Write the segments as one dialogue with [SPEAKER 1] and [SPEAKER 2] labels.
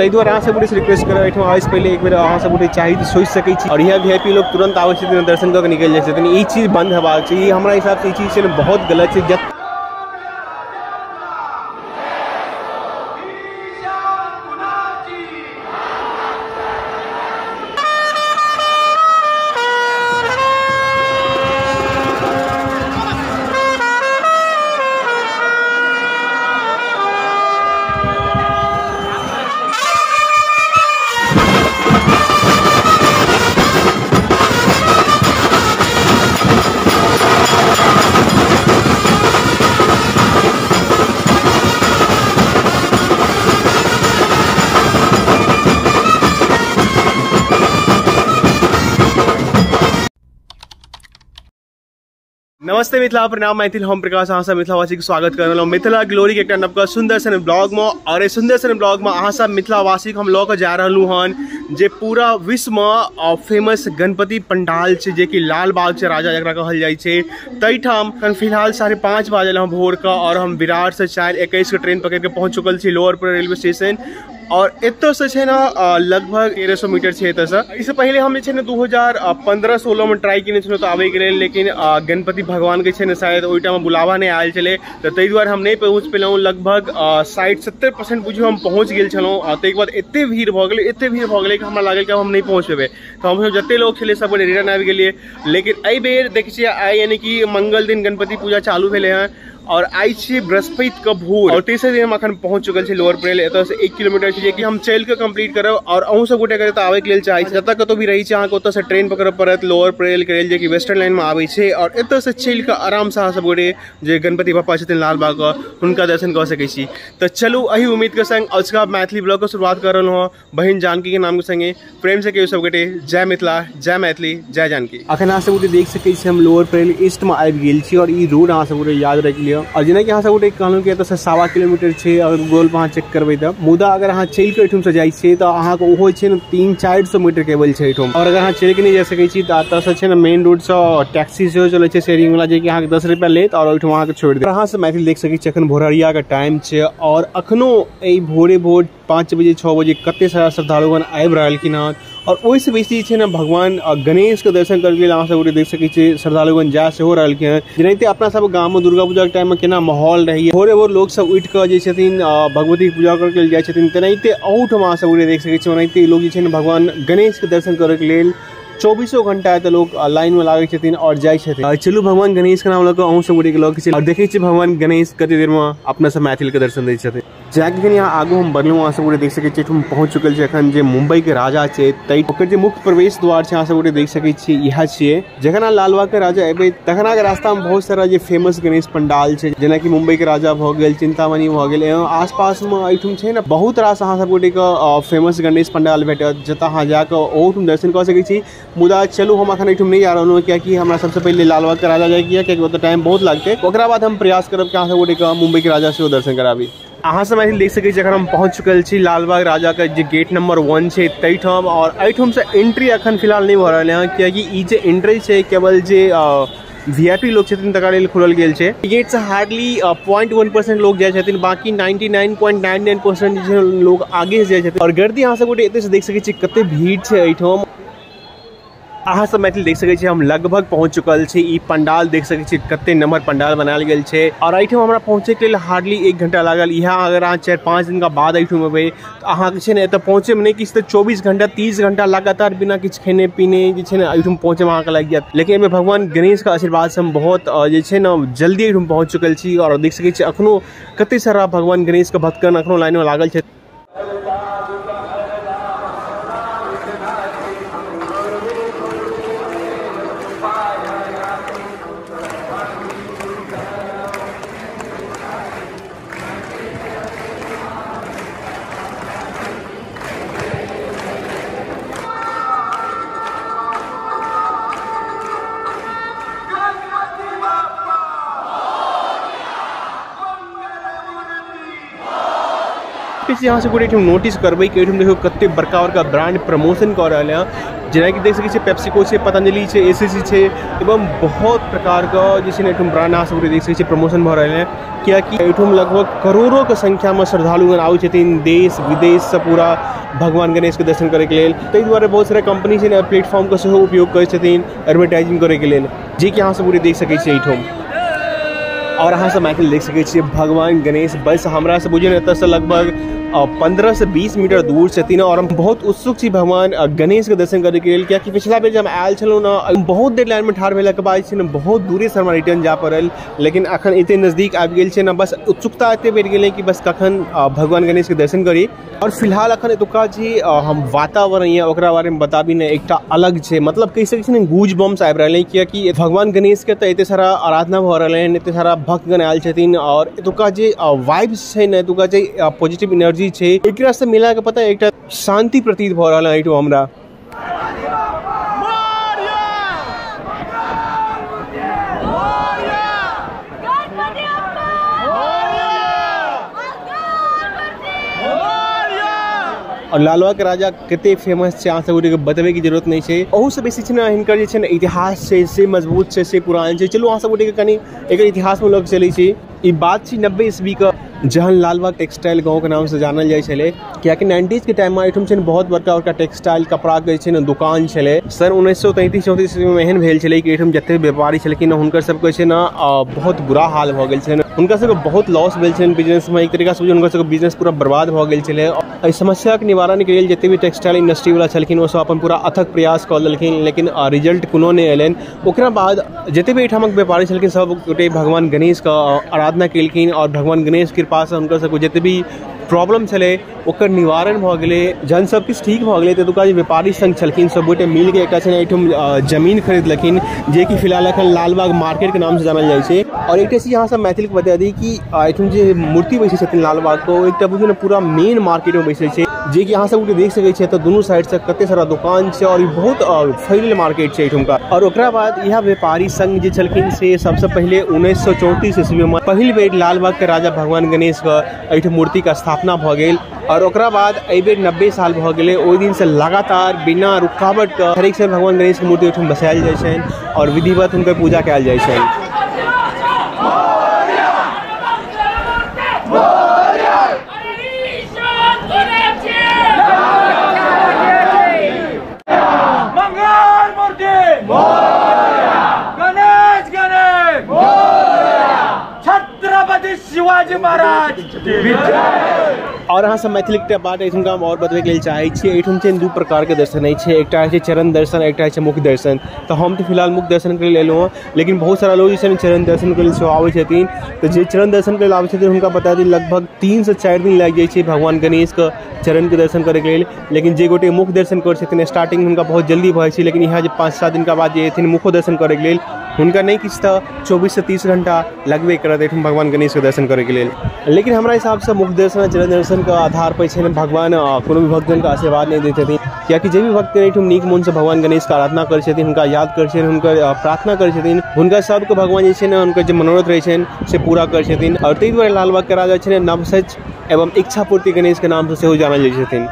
[SPEAKER 1] तै द्वारा अहाँ सब रिक्वेस्ट कर एठम आवे से पहले एक बेर अहाँ सब चाहिए तो सोच सकै छी। और यहाँ वीआईपी लोग तुरंत आवे छथिन दर्शन करके निकल जाय छथिन। ई चीज बंद हेबाक चाहिए, हमरा हिसाब से ई चीज छै बहुत गलत छै। नमस्ते मिथिला, प्रणाम, मैथिल हम प्रकाश अहाँ सब मिथिलावासी के स्वागत कर रहा हूँ मिथिला ग्लोरी के एक नवका सुंदर सन ब्लॉग में। और सुंदर सन ब्लॉग में अहाँ सब मिथिलावासी हम लऽ के जा रहलू हन जे पूरा विश्व में फेमस गणपति पंडाल छै, जे कि लाल बाग से राजा जकरा कहल जाइ छै। तैठाम फिलहाल 5:30 बजे हम भोर का और हम विराट से 4:21 के ट्रेन पकड़ के पहुँच चुकल छी लोअरपुर रेलवे स्टेशन। और एतो से छै ना लगभग 1300 मीटर छै एतो से। इससे पहले हम जे छै ना 2015-16 में ट्राई केने छलौ तो आबे के लेल, लेकिन गणपति भगवान के छै ना शायद ओइ टाइम में बुलावा नहीं आयल छले, तो तै दुआरे हम नहीं पहुँच पेलहुँ। लगभग 60-70% बुझियो हम पहुँच गेल छलहुँ। ताहि के बाद एते भीड़ भ गेलै कि हमरा लागल कि हम नहीं पहुँच पेबै, तो हम जते लोग छलै सब रिटर्न आबि गेलियै। लेकिन एहि बेर देखै छियै आइ यानी कि मंगल दिन गणपति पूजा चालू भेलै हँ और आई छी बृहस्पति का भोर। और तीसरे दिन हम अखन पहुँच चुकल छी लोअर प्रेल। एतऽ से 1 किलोमीटर छै कि हम चल के कंप्लीट करब। और अहूँ सब गोटे के आवे के लेल चाहे जतऽ कतौ भी रही छै अहाँ के ओतऽ से ट्रेन पकड़ब पड़त लोअर प्रेल के लेल, जे कि वेस्टर्न लाइन में आबै छै। और एतऽ से चल के आराम से अहाँ सब गोटे जे गणपति बप्पा छथिन लाल बाग का हुनका दर्शन कऽ सकै छी। तो चलू अही उम्मीद के संग आज का मैथिली ब्लॉग के शुरुआत कर रहलहुँ हँ बहन जानकी के नाम के संगे। प्रेम से कहियो सब गोटे जय मिथिला, जय मैथिली, जय जानकी। अखन अहाँ सब गोटे देख सकै छी हम लोअर प्रेल ईस्ट में आबि गेल छी। और ई रोड अहाँ सब गोटे याद राखि लिअ। और जेना कि अहाँ सब कहलहुँ कि एतऽ से 1.25 किलोमीटर छै, अगर गूगल पर अहाँ चेक करबै तऽ। मुदा अगर अहाँ चलि के एहिठुम से जाइ छियै तऽ अहाँके ओहो छै ने 300-400 मीटर केवल छै एहिठुम। और अगर अहाँ चलि के नहीं जा सकै छी तऽ एतऽ से छै ने मेन रोड से टैक्सी सेहो चलै छै शेयरिंग वाला, जे कि अहाँके 10 रुपया लेत और ओहिठुम अहाँके छोड़ि देत। अहाँ से मैथिली देख सकै छी अखन भोरहरिया के टाइम छै और अखनो एहि भोरे भोर 5 बजे 6 बजे कते सारा श्रद्धालुगण आबि रहलखिन हँ। और ओहिसे बेसी छै ने भगवान गणेश के दर्शन करके लेल अहाँ सब देख सकै छी श्रद्धालुगण जा सेहो रहलखिन हँ। जेनाहिते अपना सब गाँव में दुर्गा पूजा के टाइम में केना माहौल रहैया, भोरे भोर लोग सब उठि के जे छथिन भगवती के पूजा करके जाइ छथिन, तेनाहिते अहूठाम अहाँ सब देख सकै छी ओनाहिते लोग जे छै ने भगवान गणेश के दर्शन करे के लेल 24 घंटा तो लोग लाइन में लागे छथिन और जाय छथिन। चलू भगवान गणेश के नाम लऽ कऽ अहूँ सब गोटे के लऽ के और देखै छी भगवान गणेश कते देर में अपना सब मैथिल के दर्शन दै छथिन। जाके यहाँ आगू हम बढ़लहुँ अहाँ सब गोटे देख सकै छी हम पहुँच चुकल छी अखन जे मुंबई के राजा छै तै ओकर जे मुख्य प्रवेश द्वार छै अहाँ सब गोटे देख सकै छी इएह छियै। जखन अहाँ लालबाग के राजा एबै तखन अहाँके रास्ता में बहुत सारा जे फेमस गणेश पंडाल छै, जेना कि मुंबई के राजा भऽ गेल, चिंतामणि भऽ गेल, आसपास में एहिठुम छै ने बहुत रास अहाँ सब गोटे के फेमस गणेश पंडाल भेटत जतऽ अहाँ जाकऽ ओहोठुम दर्शन कऽ सकै छी। मुदा चलू हम अखन एहिठुम नहीं जा रहल हूँ, कियाकि हमरा सबसे पहले लालबाग के राजा जाए किया कियाकि ओतऽ टाइम बहुत लागतै। ओकरा बाद हम प्रयास करब कि अहाँ सब गोटे के मुंबई के राजा सेहो दर्शन कराबी। अहाँ सब मैथिल देख सकै छी अखन हम पहुँच चुकल छी लालबाग राजा के जे गेट नंबर 1 छै तैठाम। और एहिठुम से एंट्री अखन फिलहाल नहीं भऽ रहल है, कियाकि ई जे एंट्री छै केवल जे वीआईपी लोग छथिन तकरा लेल खुलल गेल छै। गेट से हार्डली 0.1% लोग जाय छथिन, बाकी 99.99% जे लोग आगे से जाय छथिन। और गर्दी अहाँ सब गोटे एते से देख सकै छी कते भीड़ छै एहिठाम। अहाँ सब मैथिल देख सकै छी हम लगभग पहुँच चुकल छी। ई पंडाल देख सकै छी कते नंबर पंडाल बनायल गेल छै। और एहिठाम हमरा पहुँचे के लेल हार्डली 1 घंटा लागल। यहाँ अगर अहाँ 4-5 दिन का बाद एहिठाम एबै तऽ अहाँके छै ने एतऽ पहुँचे में नहीं किछु तऽ 24 घंटा 30 घंटा लगातार बिना किछु खेने पीने जे छै ने एहिठाम पहुँचे में अहाँके लागि जायत। लेकिन एहिमे भगवान गणेश के आशीर्वाद से हम बहुत जे छै ने जल्दी एहिठाम पहुँच चुकल छी। और देख सकै छी अखनो कते सारा भगवान गणेश के भक्तगण अखनो लाइन में लागल छै। यहाँ से गोटे नोटिस करबै कि देखो कते बड़का बड़का ब्रांड प्रमोशन कर रहे हैं। जेना कि देख सकै छियै पेप्सिको छै, पतंजलि छै, एसीसी छै एवं बहुत प्रकार का जे छै ने एठम ब्रांड अहाँ सब देख सकै छियै प्रमोशन भऽ रहल है। कियाकि एठम लगभग करोड़ों के संख्या में श्रद्धालुगण आबै छथिन देश विदेश से पूरा भगवान गणेश के दर्शन करे के लेल। ताहि दुआरे बहुत सारा कंपनी छै ने प्लेटफॉर्म के सेहो उपयोग करै छथिन एडवर्टाइजिंग करे के लेल, जे कि अहाँ सब देख सकै छियै एठम। और अहाँ सब मैथिल देख सकै छियै भगवान गणेश बस हमरा से बुझियौ एतऽ से लगभग 15 से 20 मीटर दूर छथिन। और हम बहुत उत्सुक छी भगवान गणेश के दर्शन करे के लेल, कियाकि पिछला बेर जब आयल छलहुँ ना बहुत देर लाइन में ठाढ़ भेला के बाद छै ने बहुत दूरे से हमरा रिटर्न जा पड़ल, लेकिन अखन एते नजदीक आबि गेल छै ना, बस उत्सुकता एते बढ़ि गेलै कि बस कखन भगवान गणेश के दर्शन करी। और फिलहाल अखन एतुका जी हम वातावरण या ओकरा बारे में बताबी ने एकटा अलग छै, मतलब कहि सकै छी ने गूज बम्स आबि रहल है। कियाकि भगवान गणेश के तऽ एते सारा आराधना भऽ रहल है, एते सारा भक्तगण आयल छथिन और एतुका जे वाइब्स छै ने, एतुका जे पॉजिटिव एनर्जी छै एकरा से मिला के पता एकटा शांति प्रतीत भ रहल है हमरा। और लालबाग के राजा कते फेमस छै अहाँ सब के बतबे की जरूरत नहीं छै। ओहू से बेसी छै ने हिनकर जे छै ने इतिहास छै से मजबूत छै, से पुरान छै। चलू अहाँ सब के कनी एकर इतिहास में लग चलै छी। ई बात छी 90 ईस्वी का, जहन लालबाग टेक्सटाइल गाँव के नाम से जानल जाइ छलै। कियाकि 90s के टाइम में एठम छै बहुत बड़का बड़का टेक्सटाइल कपड़ा के छै ने दुकान छलै। सन 1933-34 ईस्वी में एहन भेल छलै कि एठम जते व्यापारी छलखिन हुनकर सबके छै ने बहुत बुरा हाल भऽ गेल छलै, हुनका सबके बहुत लॉस भेल छलै बिजनेस में। एक तरीका से हुनकर सबके बिजनेस पूरा बर्बाद भऽ गेल छलै। एहि समस्या के निवारण के लेल जते भी टेक्सटाइल इंडस्ट्री वाला छलखिन ओ सब अपन पूरा अथक प्रयास कऽ लेलखिन, लेकिन रिजल्ट कोनो नहि एलनि। ओकरा बाद जते भी एहिठामक व्यापारी छलखिन सब गोटे भगवान गणेश का आराधना केलखिन और भगवान गणेश कृपा से हुनकर सबके जते भी प्रॉब्लम छलै ओकर निवारण भऽ गेलै, जहन सब किछु ठीक भऽ गेलै तऽ एतुका जे व्यापारी संघ छलखिन सब गोटे मिल के एकटा छै एहिठम जमीन खरीदलखिन, जे कि फिलहाल एखन लालबाग मार्केट के नाम से जानल जाइ छै। और एकटा चीज अहाँ सब मैथिल के बता दी कि एहिठम जे मूर्ति बैसै छथिन लालबाग के, ओ एकटा बुझियौ ने पूरा मेन मार्केट में बैसै छै, जे कि अहाँ सब देख सकै छियै। तऽ दुनू साइड से कते सारा दुकान छै और बहुत फैलल मार्केट छै एहिठुमका। और ओकरा बाद यह व्यापारी संघ जे छलखिन से सबसे पहले 1934 ईस्वी में पहिल बेर लालबाग के राजा भगवान गणेश के एहिठम मूर्ति के स्थापना भऽ गेल। और ओकरा बाद एहि बेर 90 साल भऽ गेलै, ओहि दिन से लगातार बिना रुकावट के हर एक साल भगवान गणेश के मूर्ति एहिठम बसायल जाइ छनि और विधिवत हुनकर पूजा कयल जाइ छनि।
[SPEAKER 2] शिवाजी महाराज
[SPEAKER 1] और अहाँ सब मैथिली के बात एठुमका और बतबे के लेल चाहे छियै। एठुम छै दू प्रकार के दर्शन होइ छै, एकटा छै चरण दर्शन, एकटा छै मुख दर्शन। तो हम तो फिलहाल मुख दर्शन के लेल एलहुँ हँ, लेकिन बहुत सारा लोग जे छै चरण दर्शन के लेल सेहो आबै छथिन। तो जे चरण दर्शन के लेल आबै छथिन हुनका बता दी लगभग 3 से 4 दिन लागि जाइ छै भगवान गणेश के चरण के दर्शन करे के लेल। लेकिन जे गोटे मुख दर्शन कर छथिन स्टार्टिंग हुनका बहुत जल्दी भऽ जाइ छै, लेकिन यहाँ जे 5-7 दिन के बाद जे एथिन मुखो दर्शन करे के लेल हुनका नहीं किछु तऽ 24 से 30 घंटा लगबे करत एठुम भगवान गणेश के दर्शन करे के लेल। लेकिन हमरा हिसाब से मुख दर्शन चरण दर्शन के आधार पर छै भगवान कोनो भी भक्तजन के आशीर्वाद नहीं दै छथिन। कियाकि जे भी भक्त एठुम नीक मन से भगवान गणेश के आराधना करै छथिन, हुनका याद करै छथिन, हुनकर प्रार्थना करै छथिन, हुनका सबके भगवान जे छै ने हुनकर जे मनोरथ रहै छनि से पूरा करै छथिन। और ताहि दुआरे लालबाग के राजा छै नवसच एवं इच्छापूर्ति गणेश के नाम से सेहो जानल जाइ छथिन।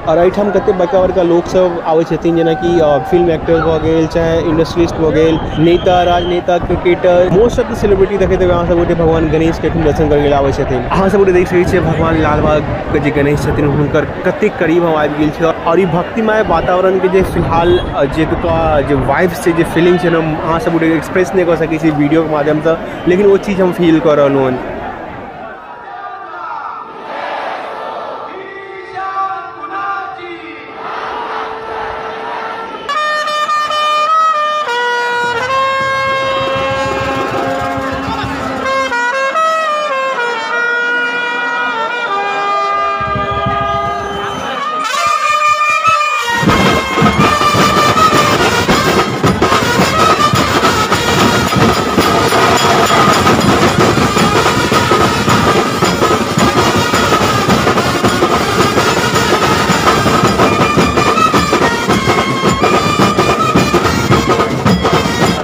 [SPEAKER 1] और एहिठाम कते बड़का बड़का लोग सब आबै छथिन, जेना कि फिल्म एक्टर भऽ गेल, चाहे इंडस्ट्रियलिस्ट भऽ गेल, नेता राजनेता cricketer, most of the celebrity देखैत हेबै अहाँ सब गोटे भगवान गणेश के दर्शन करे लेल आबै छथिन। अहाँ सब गोटे देख सकै छियै भगवान लालबाग के जे गणेश छथिन हुनकर कते करीब हम आबि गेल छी। और ई भक्तिमय वातावरण के जे फिलहाल जे वाइब्स छै, जे फीलिंग छै, अहाँ सब गोटे एक्सप्रेस नहीं कर सकै छी वीडियो के माध्यम से, लेकिन वो चीज हम फील कर रहलहुँ हन।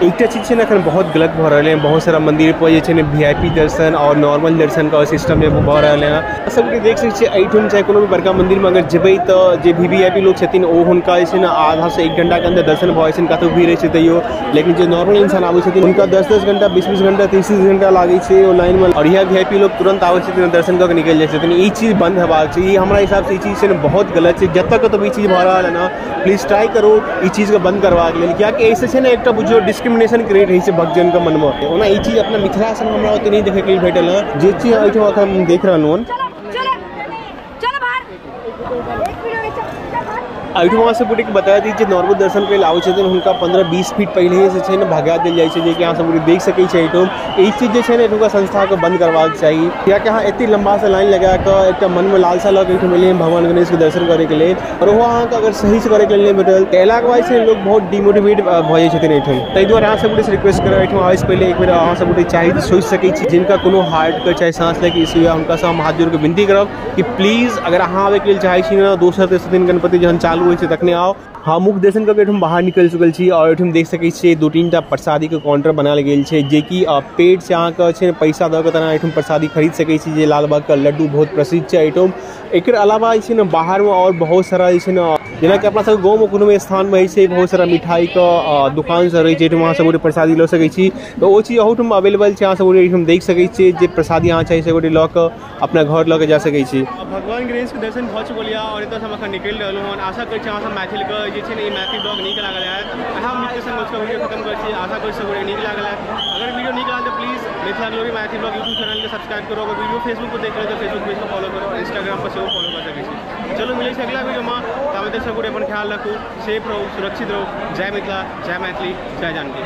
[SPEAKER 1] एक चीज़ है ना एखन बहुत गलत भ रहे हैं, बहुत सारा मंदिर पर जे VIP दर्शन और नॉर्मल दर्शन का सिस्टम है वो भ रहे हैं। सबके देख सकते एठुम चाहे कोनो भी बड़का मंदिर में अगर जेबै तो जे VIP लोग छथिन ओ हुनका जे ना आधा से 1 घंटा के अंदर दर्शन भ जाइ छन, कतौ भी रहे छै तैयो। लेकिन जो नॉर्मल इंसान आबै छथिन उनका 10-10 घंटा 20-20 घंटा 30-30 घंटा लागे छै ओ लाइन में, और यहाँ VIP लोग तुरंत आबै छथिन दर्शन करके निकल जाइ छथिन। ई चीज़ बंद हेबाक चाहिए, हमरा हिसाब से ई चीज़ से बहुत गलत है। जब तक तो ई चीज़ भ रहा है ना प्लीज ट्राई करो ई चीज़ के बंद करवाक लेल, कियाकि ऐसे से ना एक बुझियो डिस्क्रिमिनेशन क्रिएट होइ छै भक्तजन के मन में। ओना ई चीज़ अपना मिथिला से हमरा ओते नहीं देखे के लिए भेटल है, जे चीज़ एहिठाम अखन हम देख रहलहुँ हन। एहिठमा से पूरी बता दी नॉर्मल दर्शन के आवे छथिन हुनका 15-20 फीट पहले से छै ने भगा देल जाइ छै, जे कि अहाँ सब पूरी देख सकै छै। एहिठम ई चीज जे छै ने एठुका संस्था के बंद करवाक चाहिए, कियाकि अहाँ एते लंबा से लाइन लगा के एक मन में लालसा लग के एठम एलियै भगवान गणेश के दर्शन करे के लिए, और वो अहाँ के अगर सही से करे के लिए भेटल कैला के बाद से लोग बहुत डिमोटिवेट भ जाइ छथिन एठम। ताहि दुआरे अहाँ सब पूरी रिक्वेस्ट करब एठम आवे से पहले एक बेर अहाँ सब पूरी चाहिए सोच सकै छी, जिनका कोनो हार्ट के चाहे सांस ले के इश्यू है हुनका से हम हाथ जोड़ के विनती करब कि प्लीज अगर अहाँ आवे के लिए चाहे छी ना दोसर तेसर दिन गणपति जहन चालू होइ छै तखने आओ। हाँ मुख दर्शन करके हम बाहर निकल चुकल छी, और एठम देख सकै छियै 2-3 प्रसादी के काउंटर बनाल गेल छै, जे कि पेड से अहाँ के छै पैसा दऽ के तना एठम प्रसादी खरीद सकै छी। जे लालबाग का लड्डू बहुत प्रसिद्ध छै एठम। एकर अलावा जे छै ने बाहर में और बहुत सारा जे छै ने जेना कि अपना सब गाँव में कोनो स्थान में छै बहुत सारा मिठाई का दुकान सब रही छै, एठम अहाँ सब प्रसादी लऽ सकै छी। तो वो चीज अहूठम अवेलेबल छै, अहाँ सब एठम देख सकै छियै जे प्रसादी अहाँ चाही से लऽ के अपना घर लऽ के जा सकै छी। भगवान गणेश के दर्शन भऽ चुकल यऽ और एतऽ हम अखन निकलि रहलहुँ हन। आशा करै छी अहाँ सब मैथिल के जे छै ने मैथिल ब्लॉग नीक लागल है। हम मीट के संग उसका वीडियो खत्म कर छी, आशा करै छी नीक लागल है। अगर वीडियो नीक लागल तो please Mithila glory Maithil blog YouTube channel के सब्सक्राइब करो। अगर वीडियो फेसबुक पर देख रहे हो तो फेसबुक पेज को फॉलो करो और इंस्टाग्राम पर सेहो फॉलो कर सकै छी। चलो मिले छी अगला वीडियो में, तब तक सब अपन ख्याल रखू, सेफ रहो, सुरक्षित रहो। जय मिथिला, जय मैथिली, जय जानकी।